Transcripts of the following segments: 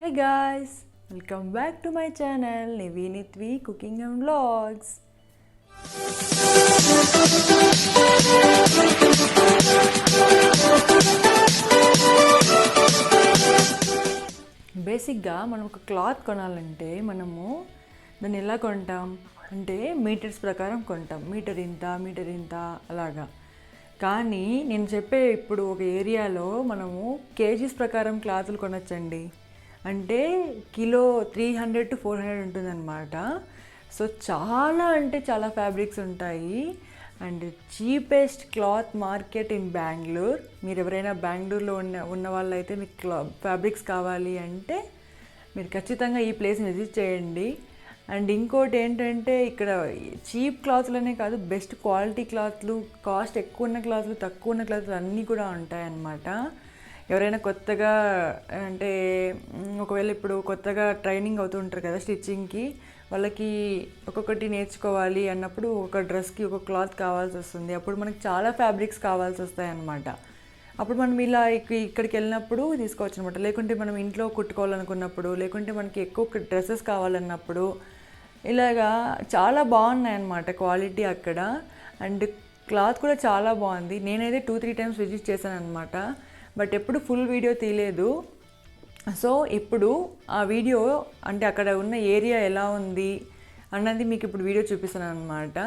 Hi guys, welcome back to my channel Nivinitvi Cooking and Vlogs. బేసిక్గా మనం ఒక cloth కొనాలంటే మనము దాన్ని ఎలా కొంటాం అంటే మీటర్స్ ప్రకారం కొంటాం. మీటర్ ఇంత అలాగా. కానీ నేను చెప్పే ఇప్పుడు ఒక ఏరియాలో మనము కేజీస్ ప్రకారం క్లాతులు కొనొచ్చండి. అంటే కిలో 300 to 400 ఉంటుందన్నమాట. సో చాలా అంటే చాలా ఫ్యాబ్రిక్స్ ఉంటాయి. And cheapest cloth market in Bengaluru. మీరు ఎవరైనా బెంగళూరులో ఉన్న వాళ్ళైతే మీకు ఫ్యాబ్రిక్స్ కావాలి అంటే మీరు ఖచ్చితంగా ఈ ప్లేస్ని విజిట్ చేయండి. అండ్ ఇంకోటి ఏంటంటే ఇక్కడ చీప్ క్లాత్లనే కాదు, బెస్ట్ క్వాలిటీ క్లాత్లు, కాస్ట్ ఎక్కువ ఉన్న క్లాత్లు, తక్కువ ఉన్న క్లాత్లు అన్నీ కూడా ఉంటాయన్నమాట. ఎవరైనా కొత్తగా అంటే ఒకవేళ ఇప్పుడు కొత్తగా ట్రైనింగ్ అవుతూ ఉంటారు కదా స్టిచ్చింగ్కి, వాళ్ళకి ఒక్కొక్కటి నేర్చుకోవాలి అన్నప్పుడు ఒక డ్రెస్కి ఒక క్లాత్ కావాల్సి వస్తుంది. అప్పుడు మనకి చాలా ఫ్యాబ్రిక్స్ కావాల్సి వస్తాయి అన్నమాట. అప్పుడు మనం ఇలా ఇక్కడికి వెళ్ళినప్పుడు తీసుకోవచ్చు అనమాట. లేకుంటే మనం ఇంట్లో కుట్టుకోవాలనుకున్నప్పుడు, లేకుంటే మనకి ఎక్కువ డ్రెస్సెస్ కావాలన్నప్పుడు ఇలాగా చాలా బాగున్నాయి అన్నమాట క్వాలిటీ అక్కడ. అండ్ క్లాత్ కూడా చాలా బాగుంది. నేనైతే 2-3 టైమ్స్ విజిట్ చేశాను అనమాట. బట్ ఎప్పుడు ఫుల్ వీడియో తీయలేదు. సో ఇప్పుడు ఆ వీడియో అంటే అక్కడ ఉన్న ఏరియా ఎలా ఉంది అన్నది మీకు ఇప్పుడు వీడియో చూపిస్తాను అనమాట.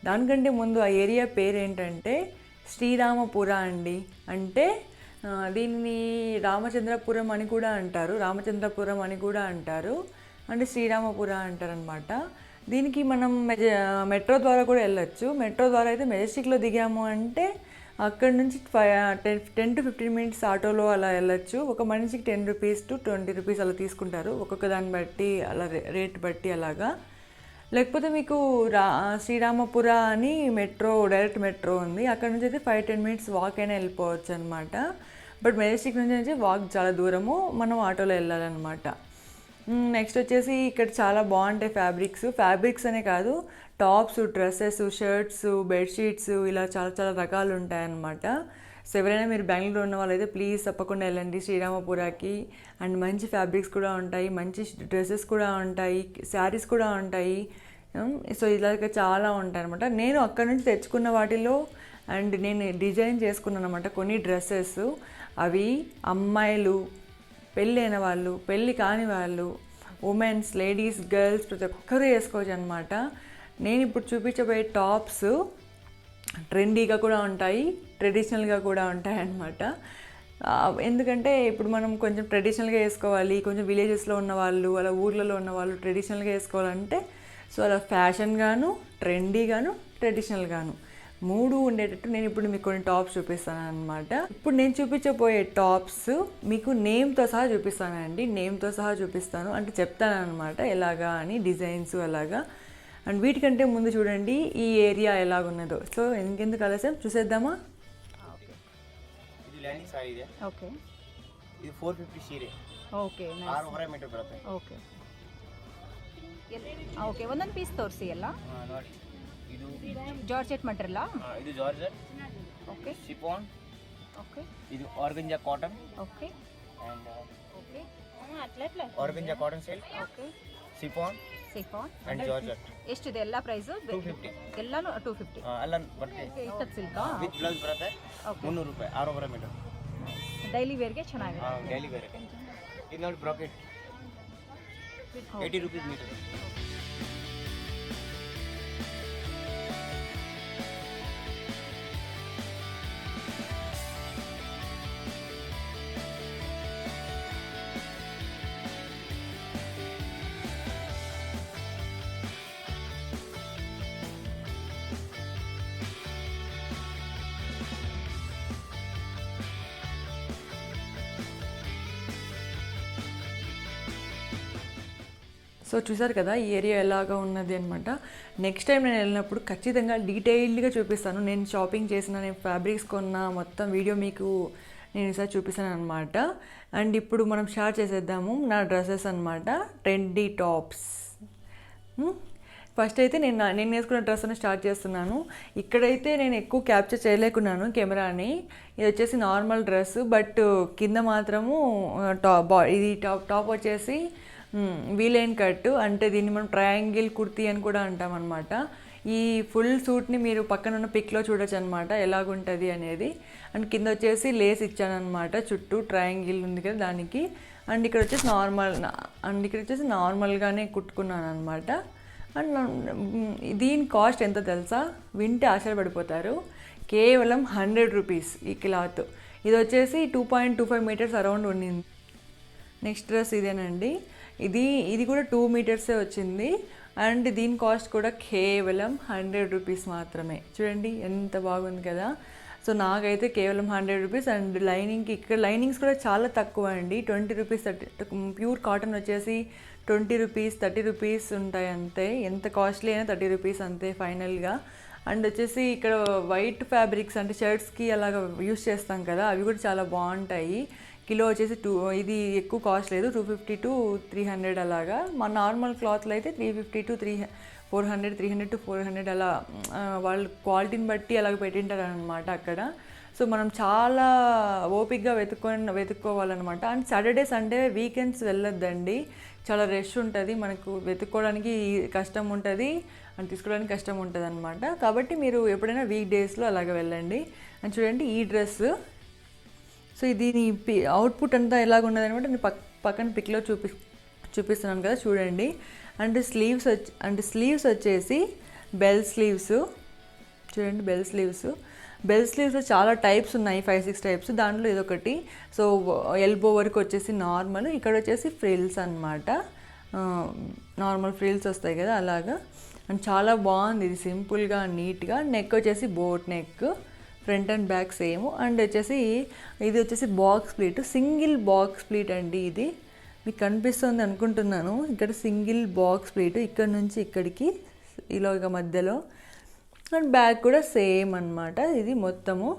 దానికంటే ముందు ఆ ఏరియా పేరు ఏంటంటే శ్రీరామపుర అండి. అంటే దీన్ని రామచంద్రపురం అని కూడా అంటారు, రామచంద్రపురం అని కూడా అంటారు, అంటే శ్రీరామపుర అంటారనమాట. దీనికి మనం మెట్రో ద్వారా కూడా వెళ్ళొచ్చు. మెట్రో ద్వారా అయితే మెజెస్టిక్లో దిగాము అంటే అక్కడ నుంచి 10 to 15 minutes ఆటోలో అలా వెళ్ళొచ్చు. ఒక మనిషికి 10 rupees to 20 rupees అలా తీసుకుంటారు, ఒక్కొక్క దాన్ని బట్టి అలా రేట్ బట్టి అలాగా. లేకపోతే మీకు శ్రీరామపుర అని డైరెక్ట్ మెట్రో ఉంది. అక్కడ నుంచి అయితే 5-10 minutes వాక్ అయినా వెళ్ళిపోవచ్చు అనమాట. బట్ మెజెస్టిక్ నుంచి వాక్ చాలా దూరము, మనం ఆటోలో వెళ్ళాలన్నమాట. నెక్స్ట్ వచ్చేసి ఇక్కడ చాలా బాగుంటాయి ఫ్యాబ్రిక్స్ అనే కాదు, టాప్స్, డ్రెస్సెస్, షర్ట్స్, బెడ్షీట్స్ ఇలా చాలా చాలా రకాలు ఉంటాయన్నమాట. సో ఎవరైనా మీరు బెంగళూరు ఉన్న వాళ్ళైతే ప్లీజ్ తప్పకుండా వెళ్ళండి శ్రీరామపురకి. అండ్ మంచి ఫ్యాబ్రిక్స్ కూడా ఉంటాయి, మంచి డ్రెస్సెస్ కూడా ఉంటాయి, శారీస్ కూడా ఉంటాయి. సో ఇలాగ చాలా ఉంటాయి అనమాట. నేను అక్కడ నుంచి తెచ్చుకున్న వాటిలో అండ్ నేను డిజైన్ చేసుకున్నాను అనమాట కొన్ని డ్రెస్సెస్. అవి అమ్మాయిలు, పెళ్ళి అయిన వాళ్ళు, పెళ్ళి కాని వాళ్ళు, ఉమెన్స్, లేడీస్, గర్ల్స్ ప్రతి ఒక్కరూ వేసుకోవచ్చు అనమాట. నేను ఇప్పుడు చూపించబోయే టాప్స్ ట్రెండీగా కూడా ఉంటాయి, ట్రెడిషనల్గా కూడా ఉంటాయి అన్నమాట. ఎందుకంటే ఇప్పుడు మనం కొంచెం ట్రెడిషనల్గా వేసుకోవాలి, కొంచెం విలేజెస్లో ఉన్న వాళ్ళు, అలా ఊర్లలో ఉన్న వాళ్ళు ట్రెడిషనల్గా వేసుకోవాలంటే సో అలా ఫ్యాషన్గాను, ట్రెండీగాను, ట్రెడిషనల్గాను 3 ఉండేటట్టు నేను ఇప్పుడు మీకు కొన్ని టాప్స్ చూపిస్తాను అనమాట. ఇప్పుడు నేను చూపించబోయే టాప్స్ మీకు నేమ్తో సహా చూపిస్తానండి. నేమ్తో సహా చూపిస్తాను అంటే చెప్తాను అనమాట ఎలాగా అని, డిజైన్స్ అలాగా. అండ్ వీటికంటే ముందు చూడండి ఈ ఏరియా ఎలాగున్నదో. సో ఇంకెందుకు ఆలస్యం చూసేద్దామా. ಇದು ಲ್ಯಾಂಡಿಂಗ್ ಸಾರಿ ಇದೆ. ಓಕೆ. ಇದು 450 ಸೀರೆ. ಓಕೆ. 6 ಮೀಟರ್ ಬರುತ್ತೆ. ಓಕೆ. ಓಕೆ, ಒಂದೊಂದು ಪೀಸ್ ತೋರಿಸಿ ಎಲ್ಲ. ನೋಡಿ, ಇದು ಜಾರ್ಜೆಟ್ ಮಟೀರಿಯಲ್. ಇದು ಜಾರ್ಜೆಟ್. ಓಕೆ. ಶಿಫಾನ್. ಓಕೆ. ಇದು organza cotton. Okay. And okay. Organza cotton silk. Okay. Chiffon chiffon and georgette. ಎಷ್ಟಿದೆ ಎಲ್ಲ ಪ್ರೈಸು? 250. ಎಲ್ಲಾನು 250. ಎಲ್ಲ ಬಟ್ಟೆ ಇಷ್ಟದ ಸಿಲ್ಕಾ? ವಿತ್ ಬ್ಲೌಸ್ ಬರುತ್ತೆ. ಓಕೆ. 300 ರೂಪಾಯಿ 6 ಮೀಟರ್. ಡೈಲಿ ವೇರ್ಗೆ ಚೆನ್ನಾಗಿದೆ. Daily wear. ಇದು ನೋಡಿ ಬ್ರಾಕೆಟ್ 80 ರೂಪೀಸ್ ಮೀಟರ್. సో చూసారు కదా ఈ ఏరియా ఎలాగా ఉన్నది అనమాట. నెక్స్ట్ టైం నేను వెళ్ళినప్పుడు ఖచ్చితంగా డీటెయిల్డ్గా చూపిస్తాను. నేను షాపింగ్ చేసిన, నేను ఫ్యాబ్రిక్స్ కొన్న మొత్తం వీడియో మీకు నేను ఈసారి చూపిస్తాను అనమాట. అండ్ ఇప్పుడు మనం స్టార్ట్ చేసేద్దాము. నా డ్రెస్సెస్ అనమాట, ట్రెండీ టాప్స్. ఫస్ట్ అయితే నేను వేసుకున్న డ్రెస్ అని స్టార్ట్ చేస్తున్నాను. ఇక్కడైతే నేను ఎక్కువ క్యాప్చర్ చేయలేకున్నాను కెమెరాని. ఇది వచ్చేసి నార్మల్ డ్రెస్, బట్ కింద మాత్రము ఇది టాప్ వచ్చేసి వీలైన్ కట్, అంటే దీన్ని మనం ట్రయాంగిల్ కుర్తీ అని కూడా అంటాం అనమాట. ఈ ఫుల్ సూట్ని మీరు పక్కన ఉన్న పిక్లో చూడొచ్చు అనమాట ఎలాగుంటుంది అనేది. అండ్ కింద వచ్చేసి లేస్ ఇచ్చానమాట, చుట్టూ ట్రయాంగిల్ ఉంది కదా దానికి. అండ్ ఇక్కడ వచ్చేసి నార్మల్గానే కుట్టుకున్నాను అనమాట. అండ్ దీని కాస్ట్ ఎంత తెలుసా? వింటే ఆశ్చర్యపడిపోతారు. కేవలం 100 రూపీస్ ఈ క్లాత్. ఇది వచ్చేసి 2.25 మీటర్స్ అరౌండ్ ఉండింది. నెక్స్ట్ డ్రెస్ ఇదేనండి. ఇది కూడా 2 మీటర్సే వచ్చింది. అండ్ దీని కాస్ట్ కూడా కేవలం 100 రూపీస్ మాత్రమే. చూడండి ఎంత బాగుంది కదా. సో నాకైతే కేవలం 100 రూపీస్. అండ్ లైనింగ్కి ఇక్కడ లైనింగ్స్ కూడా చాలా తక్కువ అండి. 20 రూపీస్, ప్యూర్ కాటన్ వచ్చేసి 20 రూపీస్, 30 రూపీస్ ఉంటాయి అంతే. ఎంత కాస్ట్లీ అయినా 30 రూపీస్ అంతే ఫైనల్గా. అండ్ వచ్చేసి ఇక్కడ వైట్ ఫ్యాబ్రిక్స్ అంటే షర్ట్స్కి అలాగ యూస్ చేస్తాం కదా, అవి కూడా చాలా బాగుంటాయి. కిలో వచ్చేసి ఇది ఎక్కువ కాస్ట్ లేదు, 250 to 300 అలాగా. మా నార్మల్ క్లాత్లో అయితే 350 to 400, 300 to 400 అలా వాళ్ళు క్వాలిటీని బట్టి అలాగ పెట్టింటారు అనమాట అక్కడ. సో మనం చాలా ఓపిక్గా వెతుక్కోవాలన్నమాట. అండ్ సాటర్డే సండే వీకెండ్స్ వెళ్ళొద్దండి, చాలా రష్ ఉంటుంది, మనకు వెతుక్కోవడానికి కష్టం ఉంటుంది అండ్ తీసుకోవడానికి కష్టం ఉంటుంది అనమాట. కాబట్టి మీరు ఎప్పుడైనా వీక్ డేస్లో అలాగ వెళ్ళండి. అండ్ చూడండి ఈ డ్రెస్. సో ఇది అవుట్పుట్ అంతా ఎలాగున్నది అనమాట నేను పక్కన పిక్లో చూపిస్తున్నాను కదా, చూడండి. అండ్ స్లీవ్స్ వచ్చేసి బెల్ స్లీవ్స్. చూడండి బెల్ స్లీవ్స్లో చాలా టైప్స్ ఉన్నాయి, 5-6 టైప్స్. దాంట్లో ఇదొకటి. సో ఎల్బో వరకు వచ్చేసి నార్మల్, ఇక్కడ వచ్చేసి ఫ్రిల్స్ అనమాట, నార్మల్ ఫ్రిల్స్ వస్తాయి కదా అలాగా. అండ్ చాలా బాగుంది ఇది, సింపుల్గా నీట్గా. నెక్ వచ్చేసి boat neck, front and back same. And ఇది వచ్చేసి box pleat, single box pleat అండి. ఇది మీకు కనిపిస్తుంది అనుకుంటున్నాను. ఇక్కడ సింగిల్ బాక్స్ ప్లీట్, ఇక్కడ నుంచి ఇక్కడికి ఇలాగ మధ్యలో. అండ్ బ్యాక్ కూడా సేమ్ అన్నమాట ఇది మొత్తము.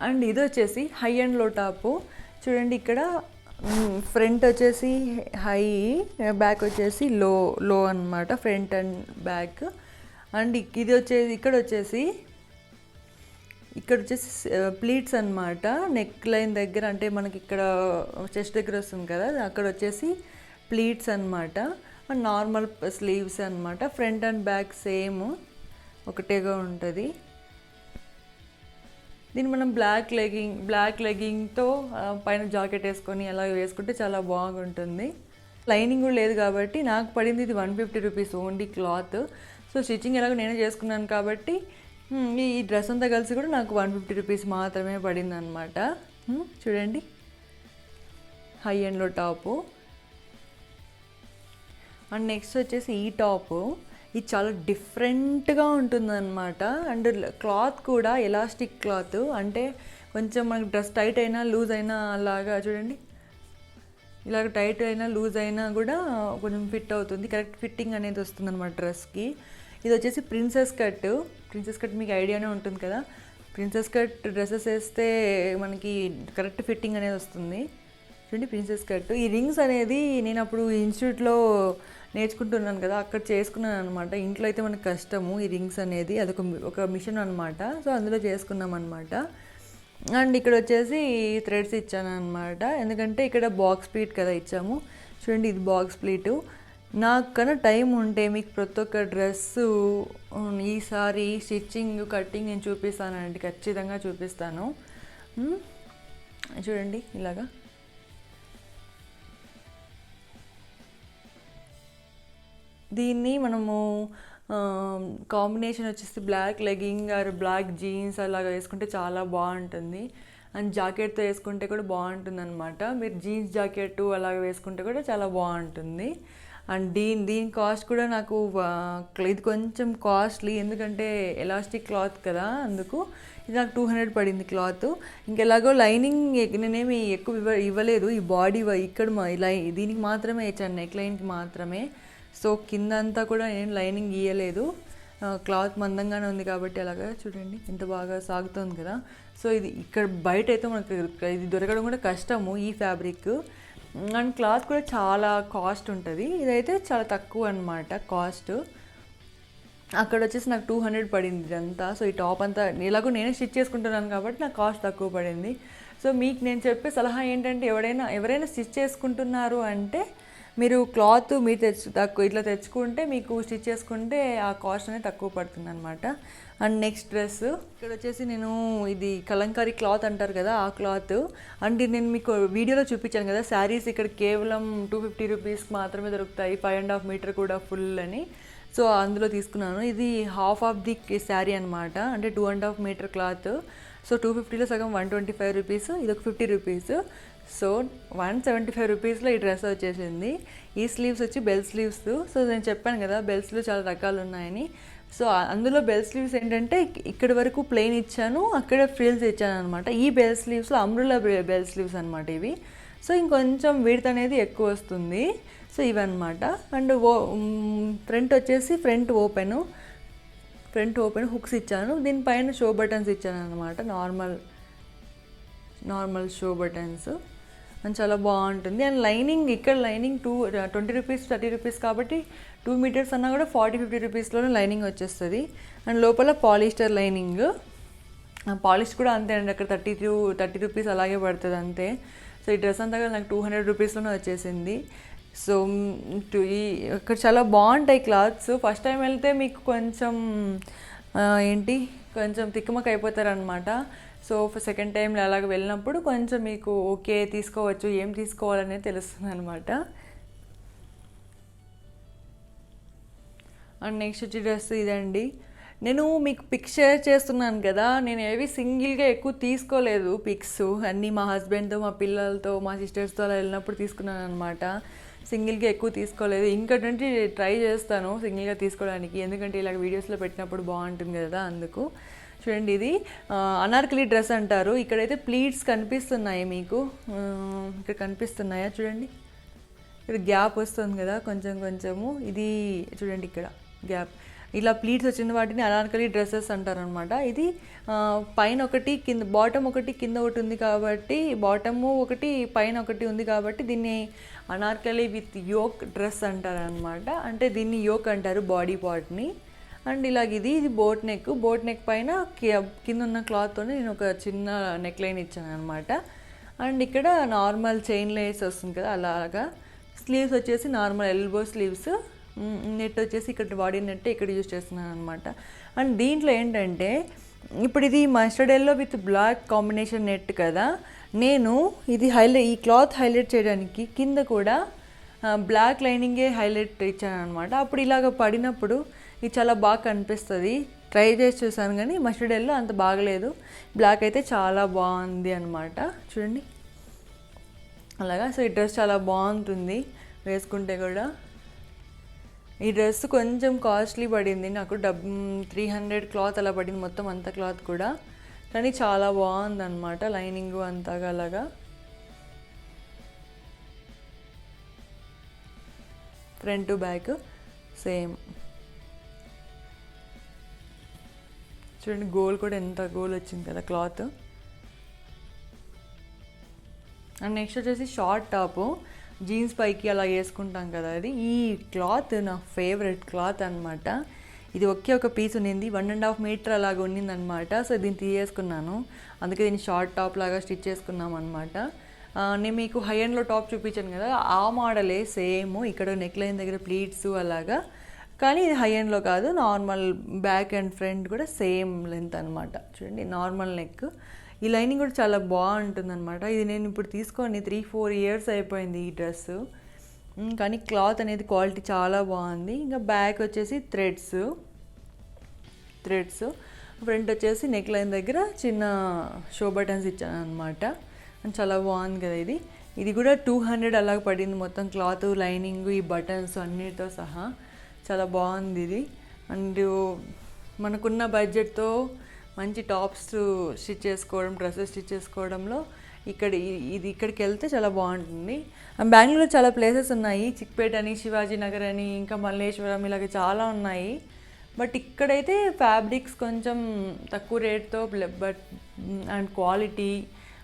అండ్ ఇది వచ్చేసి హై అండ్ లో టాపు. చూడండి ఇక్కడ ఫ్రంట్ వచ్చేసి హై, బ్యాక్ వచ్చేసి లో అన్నమాట, ఫ్రంట్ అండ్ బ్యాక్. అండ్ ఇక్కడ వచ్చేసి ప్లీట్స్ అన్నమాట, నెక్ లైన్ దగ్గర, అంటే మనకి ఇక్కడ చెస్ట్ దగ్గర వస్తుంది కదా, అక్కడ వచ్చేసి ప్లీట్స్ అన్నమాట. అండ్ నార్మల్ స్లీవ్స్ అన్నమాట. ఫ్రంట్ అండ్ బ్యాక్ సేమ్ ఒకటేగా ఉంటుంది. దీన్ని మనం బ్లాక్ లెగ్గింగ్తో పైన జాకెట్ వేసుకొని అలా వేసుకుంటే చాలా బాగుంటుంది. లైనింగ్ కూడా లేదు కాబట్టి నాకు పడింది ఇది 150 rupees only cloth. So stitching ఎలాగో నేనే చేసుకున్నాను కాబట్టి ఈ డ్రెస్ అంతా కలిసి కూడా నాకు 150 రూపీస్ మాత్రమే పడింది అనమాట. చూడండి హై అండ్లో టాపు. అండ్ నెక్స్ట్ వచ్చేసి ఈ టాపు. ఇది చాలా డిఫరెంట్గా ఉంటుందన్నమాట. అండ్ క్లాత్ కూడా ఎలాస్టిక్ క్లాత్, అంటే కొంచెం మనకి డ్రెస్ టైట్ అయినా లూజ్ అయినా అలాగా చూడండి, ఇలాగ టైట్ అయినా లూజ్ అయినా కూడా కొంచెం ఫిట్ అవుతుంది, కరెక్ట్ ఫిట్టింగ్ అనేది వస్తుంది అనమాట డ్రెస్కి. ఇది వచ్చేసి ప్రిన్సెస్ కట్ మీకు ఐడియానే ఉంటుంది కదా. ప్రిన్సెస్ కట్ డ్రెస్సెస్ వేస్తే మనకి కరెక్ట్ ఫిట్టింగ్ అనేది వస్తుంది. చూడండి ప్రిన్సెస్ కట్. ఈ రింగ్స్ అనేది నేను అప్పుడు ఇన్స్టిట్యూట్లో నేర్చుకుంటున్నాను కదా, అక్కడ చేసుకున్నాను అనమాట. ఇంట్లో అయితే మనకు కష్టము ఈ రింగ్స్ అనేది, అదొక మిషన్ అనమాట. సో అందులో చేసుకున్నాం అనమాట. అండ్ ఇక్కడ వచ్చేసి థ్రెడ్స్ ఇచ్చాను అనమాట, ఎందుకంటే ఇక్కడ బాక్స్ ప్లీట్ కదా ఇచ్చాము. చూడండి ఇది బాక్స్ ప్లీటు. నాకు కన్నా టైం ఉంటే మీకు ప్రతి ఒక్క డ్రెస్సు ఈసారి స్టిచ్చింగ్ కట్టింగ్ నేను చూపిస్తానండి, ఖచ్చితంగా చూపిస్తాను. చూడండి ఇలాగా. దీన్ని మనము కాంబినేషన్ వచ్చేసి black legging or black jeans అలాగ వేసుకుంటే చాలా బాగుంటుంది. అండ్ జాకెట్తో వేసుకుంటే కూడా బాగుంటుంది అనమాట. మీరు జీన్స్ జాకెట్ అలాగ వేసుకుంటే కూడా చాలా బాగుంటుంది. అండ్ దీని కాస్ట్ కూడా నాకు ఇది కొంచెం కాస్ట్లీ, ఎందుకంటే ఎలాస్టిక్ క్లాత్ కదా, అందుకు ఇది నాకు 200 పడింది క్లాత్. ఇంకెలాగో లైనింగ్ నేనేమి ఎక్కువ ఇవ్వలేదు, ఈ బాడీ ఇక్కడ దీనికి మాత్రమే ఇచ్చాను, నెక్ లైన్కి మాత్రమే. సో కింద అంతా కూడా నేను లైనింగ్ ఇవ్వలేదు, క్లాత్ మందంగానే ఉంది కాబట్టి. అలాగా చూడండి ఎంత బాగా సాగుతుంది కదా. సో ఇది ఇక్కడ బయట అయితే మనకు ఇది దొరకడం కూడా కష్టము, ఈ ఫ్యాబ్రిక్. అండ్ క్లాత్ కూడా చాలా కాస్ట్ ఉంటుంది, ఇదైతే చాలా తక్కువ అనమాట కాస్ట్. అక్కడ వచ్చేసి నాకు 200 పడింది ఇదంతా. సో ఈ టాప్ అంతా ఎలాగో నేనే స్టిచ్ చేసుకుంటున్నాను కాబట్టి నాకు కాస్ట్ తక్కువ పడింది. సో మీకు నేను చెప్పే సలహా ఏంటంటే, ఎవరైనా స్టిచ్ చేసుకుంటున్నారు అంటే మీరు క్లాత్ మీరు ఇట్లా తెచ్చుకుంటే, మీకు స్టిచ్ చేసుకుంటే ఆ కాస్ట్ అనేది తక్కువ పడుతుంది అనమాట. అండ్ నెక్స్ట్ డ్రెస్ ఇక్కడ వచ్చేసి నేను ఇది కలంకారీ క్లాత్ అంటారు కదా, ఆ క్లాత్. అండ్ నేను మీకు వీడియోలో చూపించాను కదా, శారీస్ ఇక్కడ కేవలం 250 రూపీస్కి మాత్రమే దొరుకుతాయి, 5.5 మీటర్ కూడా ఫుల్ అని. సో అందులో తీసుకున్నాను. ఇది హాఫ్ ఆఫ్ ది శారీ అనమాట, అంటే 2.5 మీటర్ క్లాత్. సో 250లో సగం 125 రూపీస్, ఇది ఒక 50 రూపీస్. సో 175 రూపీస్లో ఈ డ్రెస్ వచ్చేసింది. ఈ స్లీవ్స్ వచ్చి బెల్ స్లీవ్స్. సో నేను చెప్పాను కదా బెల్స్లో చాలా రకాలు ఉన్నాయని. సో అందులో బెల్ స్లీవ్స్ ఏంటంటే ఇక్కడ వరకు ప్లెయిన్ ఇచ్చాను, అక్కడ ఫ్రిల్స్ ఇచ్చాను అనమాట. ఈ బెల్ స్లీవ్స్లో అమ్రులా బెల్ స్లీవ్స్ అనమాట ఇవి. సో ఇంకొంచెం విడ్త్ అనేది ఎక్కువ వస్తుంది. సో ఇవన్నమాట. అండ్ ఫ్రంట్ వచ్చేసి ఫ్రంట్ ఓపెన్ హుక్స్ ఇచ్చాను, దీనిపైన షో బటన్స్ ఇచ్చాను అనమాట, నార్మల్ షో బటన్స్. అండ్ చాలా బాగుంటుంది. అండ్ లైనింగ్ ఇక్కడ లైనింగ్ 20 రూపీస్ 30 రూపీస్ కాబట్టి 2 మీటర్స్ అన్నా కూడా 40-50 రూపీస్లోనే లైనింగ్ వచ్చేస్తుంది. అండ్ లోపల పాలిస్టర్ లైనింగ్, పాలిష్ కూడా అంతే అండి, అక్కడ 30 రూపీస్ అలాగే పడుతుంది అంతే. సో ఈ డ్రెస్ అంతా కూడా నాకు 200 రూపీస్లోనే వచ్చేసింది. సో ఇక్కడ చాలా బాగుంటాయి క్లాత్స్. ఫస్ట్ టైం వెళ్తే మీకు కొంచెం కొంచెం తిక్కమక్క అయిపోతారనమాట. సో సెకండ్ టైంలో అలాగ వెళ్ళినప్పుడు కొంచెం మీకు ఓకే తీసుకోవచ్చు, ఏం తీసుకోవాలనేది తెలుస్తుంది అనమాట. అండ్ నెక్స్ట్ వచ్చి డ్రెస్ ఇదండి. నేను మీకు పిక్స్ షేర్ చేస్తున్నాను కదా, నేను ఏవి సింగిల్గా ఎక్కువ తీసుకోలేదు పిక్స్, అన్నీ మా హస్బెండ్తో, మా పిల్లలతో, మా సిస్టర్స్తో అలా వెళ్ళినప్పుడు తీసుకున్నాను అనమాట. సింగిల్గా ఎక్కువ తీసుకోలేదు. ఇంకటి ట్రై చేస్తాను సింగిల్గా తీసుకోవడానికి, ఎందుకంటే ఇలాగ వీడియోస్లో పెట్టినప్పుడు బాగుంటుంది కదా, అందుకు. చూడండి ఇది అనార్కలి డ్రెస్ అంటారు. ఇక్కడైతే ప్లీట్స్ కనిపిస్తున్నాయి మీకు, ఇక్కడ కనిపిస్తున్నాయా చూడండి, ఇక్కడ గ్యాప్ వస్తుంది కదా కొంచెము. ఇది చూడండి ఇక్కడ గ్యాప్, ఇలా ప్లీట్స్ వచ్చిన వాటిని అనార్కలి డ్రెస్సెస్ అంటారు అనమాట. ఇది పైన ఒకటి కింద, బాటమ్ ఒకటి కింద ఒకటి ఉంది కాబట్టి, బాటము ఒకటి పైన ఒకటి ఉంది కాబట్టి దీన్ని అనార్కలి విత్ యోక్ డ్రెస్ అంటారు అనమాట. అంటే దీన్ని యోక్ అంటారు బాడీ పార్ట్ని. అండ్ ఇలాగ ఇది బోట్ నెక్ పైన కింద ఉన్న క్లాత్తో నేను ఒక చిన్న నెక్ లైన్ ఇచ్చాను అనమాట. అండ్ ఇక్కడ నార్మల్ చైన్ లేస్ వస్తుంది కదా అలాగా. స్లీవ్స్ వచ్చేసి నార్మల్ ఎల్బో స్లీవ్స్. నెట్ వచ్చేసి ఇక్కడ బాడీ నెట్ ఇక్కడ యూజ్ చేస్తున్నాను అనమాట. అండ్ దీంట్లో ఏంటంటే ఇప్పుడు ఇది mustard yellow with black combination net కదా, నేను ఇది ఈ క్లాత్ హైలైట్ చేయడానికి కింద కూడా బ్లాక్ లైనింగే హైలైట్ ఇచ్చాను అనమాట. అప్పుడు ఇలాగ పడినప్పుడు ఇది చాలా బాగా కనిపిస్తుంది. ట్రై చేసి చూసాను కానీ మస్టర్డ్ ఎల్లో అంత బాగలేదు, బ్లాక్ అయితే చాలా బాగుంది అనమాట. చూడండి అలాగా. సో ఈ డ్రెస్ చాలా బాగుంటుంది వేసుకుంటే కూడా. ఈ డ్రెస్ కొంచెం కాస్ట్లీ పడింది నాకు, 300 క్లాత్ అలా పడింది మొత్తం అంత క్లాత్ కూడా, కానీ చాలా బాగుంది అనమాట లైనింగ్ అంతగా అలాగా. Front back same. చూడండి గోల్ కూడా ఎంత గోల్ వచ్చింది కదా క్లాత్. అండ్ నెక్స్ట్ వచ్చేసి షార్ట్ టాపు, జీన్స్ పైకి అలా వేసుకుంటాం కదా అది. ఈ క్లాత్ నా ఫేవరెట్ క్లాత్ అనమాట. ఇది ఒక పీస్ ఉన్నింది, 1.5 మీటర్ అలాగ ఉన్నింది అనమాట. సో దీన్ని తీసేసుకున్నాను, అందుకే దీన్ని షార్ట్ టాప్ లాగా స్టిచ్ చేసుకున్నాం అనమాట. నేను మీకు హై ఎండ్లో టాప్ చూపించాను కదా, ఆ మోడలే సేమ్. ఇక్కడ నెక్ లైన్ దగ్గర ప్లీట్స్ అలాగా, కానీ ఇది హై ఎండ్లో కాదు, నార్మల్ బ్యాక్ అండ్ ఫ్రంట్ కూడా సేమ్ లెంత్ అనమాట. చూడండి నార్మల్ నెక్. ఈ లైనింగ్ కూడా చాలా బాగుంటుంది అనమాట. ఇది నేను ఇప్పుడు తీసుకొని 3-4 ఇయర్స్ అయిపోయింది ఈ డ్రెస్, కానీ క్లాత్ అనేది క్వాలిటీ చాలా బాగుంది. ఇంకా బ్యాక్ వచ్చేసి థ్రెడ్స్, ఫ్రంట్ వచ్చేసి నెక్ లైన్ దగ్గర చిన్న షో బటన్స్ ఇచ్చాను అనమాట. చాలా బాగుంది కదా ఇది. ఇది కూడా 200 అలాగ పడింది మొత్తం, క్లాత్, లైనింగ్, ఈ బటన్స్ అన్నిటితో సహా. చాలా బాగుంది ఇది. అండ్ మనకున్న బడ్జెట్తో మంచి టాప్స్ స్టిచ్ చేసుకోవడం, డ్రెస్సెస్ స్టిచ్ చేసుకోవడంలో ఇక్కడికి వెళ్తే చాలా బాగుంటుంది. బెంగళూరులో చాలా ప్లేసెస్ ఉన్నాయి, చిక్పేట్ అని, శివాజీ నగర్ అని, ఇంకా మల్లేశ్వరం, ఇలాగ చాలా ఉన్నాయి. బట్ ఇక్కడైతే ఫ్యాబ్రిక్స్ కొంచెం తక్కువ రేట్తో బట్ అండ్ క్వాలిటీ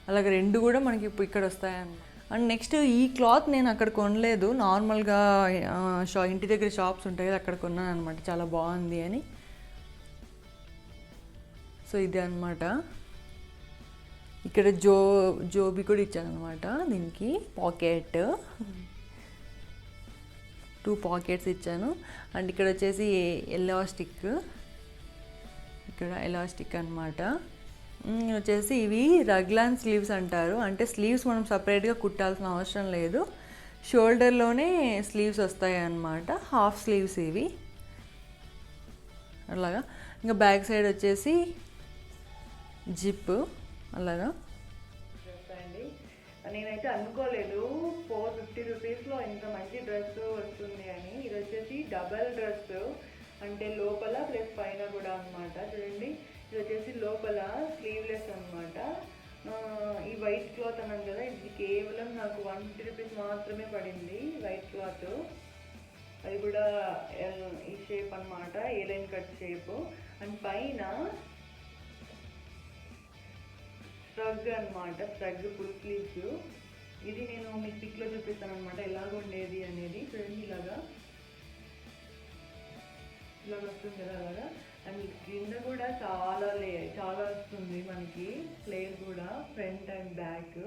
అలాగే రెండు కూడా మనకి ఇప్పుడు ఇక్కడ వస్తాయన్నమాట. అండ్ నెక్స్ట్ ఈ క్లాత్ నేను అక్కడ కొనలేదు, నార్మల్గా ఇంటి దగ్గర షాప్స్ ఉంటాయి కదా, అక్కడ కొన్నాను అనమాట. చాలా బాగుంది అని. సో ఇదే అనమాట. ఇక్కడ జోబీ కూడా ఇచ్చాను అనమాట. దీనికి పాకెట్, 2 పాకెట్స్ ఇచ్చాను. అండ్ ఇక్కడ వచ్చేసి ఎలాస్టిక్, ఇక్కడ ఎలాస్టిక్ అనమాట. వచ్చేసి ఇవి రగ్లాన్ స్లీవ్స్ అంటారు. అంటే స్లీవ్స్ మనం సపరేట్గా కుట్టాల్సిన అవసరం లేదు, షోల్డర్లోనే స్లీవ్స్ వస్తాయి అన్నమాట. హాఫ్ స్లీవ్స్ ఇవి అలాగా. ఇంకా బ్యాక్ సైడ్ వచ్చేసి జిప్ అలాగా. నేనైతే అనుకోలేదు 450 రూపీస్లో ఇంత మంచి డ్రెస్ వస్తుంది అని. ఇది వచ్చేసి డబల్ డ్రెస్, అంటే లోపల ప్లస్ పైన కూడా అనమాట. చూడండి, ఇది వచ్చేసి లోపల స్లీవ్లెస్ అనమాట. ఈ వైట్ క్లాత్ అన్నాను కదా, ఇది కేవలం నాకు 150 రూపీస్ మాత్రమే పడింది వైట్ క్లాత్. అది కూడా ఈ షేప్ అనమాట, ఏ లైన్ కట్ షేప్. అండ్ పైన స్ట్రగ్ అనమాట, స్ట్రగ్ ఫుల్ స్లీవ్స్. ఇది నేను మీకు పిక్లో చూపిస్తాను అనమాట ఎలాగ ఉండేది అనేది. చూడండి, ఇలాగా వస్తుంది కదా అలాగా. అండ్ కింద కూడా చాలా వస్తుంది మనకి ఫ్లేర్ కూడా, ఫ్రంట్ అండ్ బ్యాక్.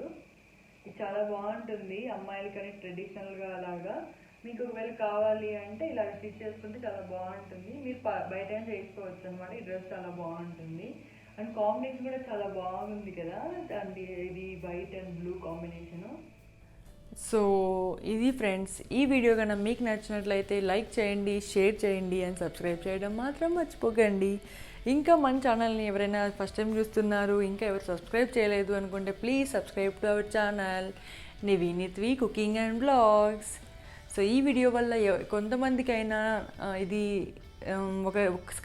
ఇది చాలా బాగుంటుంది అమ్మాయిలకని ట్రెడిషనల్గా అలాగా. మీకు ఒకవేళ కావాలి అంటే ఇలా స్టిచ్ చేసుకుంటే చాలా బాగుంటుంది. మీరు బయట చేసుకోవచ్చు అనమాట. ఈ డ్రెస్ చాలా బాగుంటుంది. అండ్ కాంబినేషన్ కూడా చాలా బాగుంది కదా, అండ్ ఇది white and blue combination. So ఇది ఫ్రెండ్స్, ఈ వీడియో కన్నా మీకు నచ్చినట్లయితే లైక్ చేయండి, షేర్ చేయండి అండ్ సబ్స్క్రైబ్ చేయడం మాత్రం మర్చిపోకండి. ఇంకా మన ఛానల్ని ఎవరైనా ఫస్ట్ టైం చూస్తున్నారు, ఇంకా ఎవరు సబ్స్క్రైబ్ చేయలేదు అనుకుంటే please subscribe to our channel నివినిత్వి కుకింగ్ అండ్ బ్లాగ్స్. సో ఈ వీడియో వల్ల కొంతమందికైనా ఇది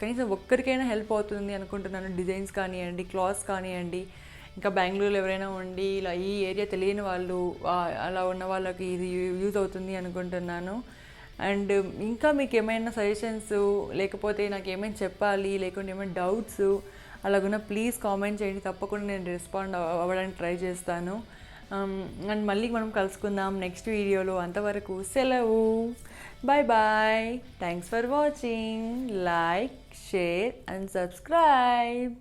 కనీసం ఒక్కరికైనా హెల్ప్ అవుతుంది అనుకుంటున్నాను. డిజైన్స్ కానివ్వండి, క్లాత్స్ కానివ్వండి, ఇంకా బెంగళూరులో ఎవరైనా ఉండి ఇలా ఈ ఏరియా తెలియని వాళ్ళు, అలా ఉన్న వాళ్ళకి ఇది యూజ్ అవుతుంది అనుకుంటున్నాను. అండ్ ఇంకా మీకు ఏమైనా సజెషన్స్, లేకపోతే నాకు ఏమైనా చెప్పాలి, లేకుంటే ఏమైనా డౌట్స్ అలాగున్నా ప్లీజ్ కామెంట్ చేయండి. తప్పకుండా నేను రెస్పాండ్ అవ్వడానికి ట్రై చేస్తాను. అండ్ మళ్ళీ మనం కలుసుకుందాం నెక్స్ట్ వీడియోలో. అంతవరకు సెలవు, bye bye. Thanks for watching. Like, share and subscribe.